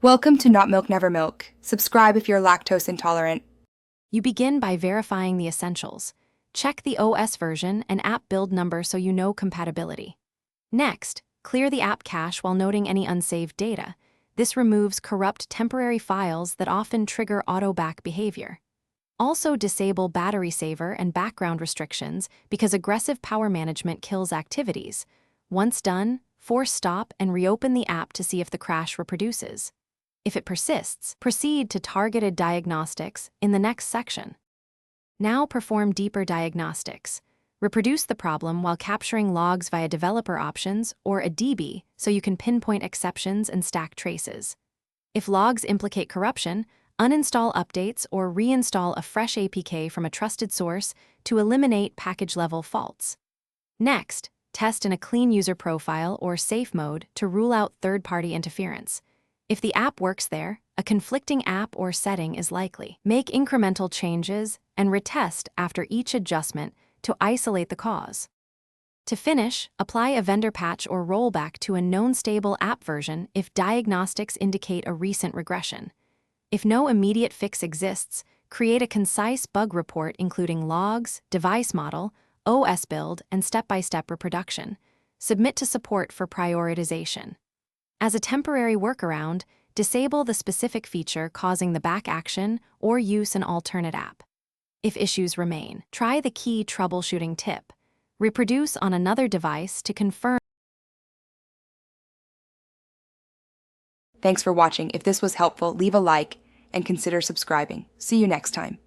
Welcome to Not Milk Never Milk. Subscribe if you're lactose intolerant. You begin by verifying the essentials. Check the OS version and app build number so you know compatibility. Next, clear the app cache while noting any unsaved data. This removes corrupt temporary files that often trigger auto-back behavior. Also disable battery saver and background restrictions because aggressive power management kills activities. Once done, force stop and reopen the app to see if the crash reproduces. If it persists, proceed to targeted diagnostics in the next section. Now perform deeper diagnostics. Reproduce the problem while capturing logs via developer options or a DB so you can pinpoint exceptions and stack traces. If logs implicate corruption, uninstall updates or reinstall a fresh APK from a trusted source to eliminate package-level faults. Next, test in a clean user profile or safe mode to rule out third-party interference. If the app works there, a conflicting app or setting is likely. Make incremental changes and retest after each adjustment to isolate the cause. To finish, apply a vendor patch or rollback to a known stable app version if diagnostics indicate a recent regression. If no immediate fix exists, create a concise bug report including logs, device model, OS build, and step-by-step reproduction. Submit to support for prioritization. As a temporary workaround, disable the specific feature causing the back action or use an alternate app. If issues remain, try the key troubleshooting tip. Reproduce on another device to confirm. Thanks for watching. If this was helpful, leave a like and consider subscribing. See you next time.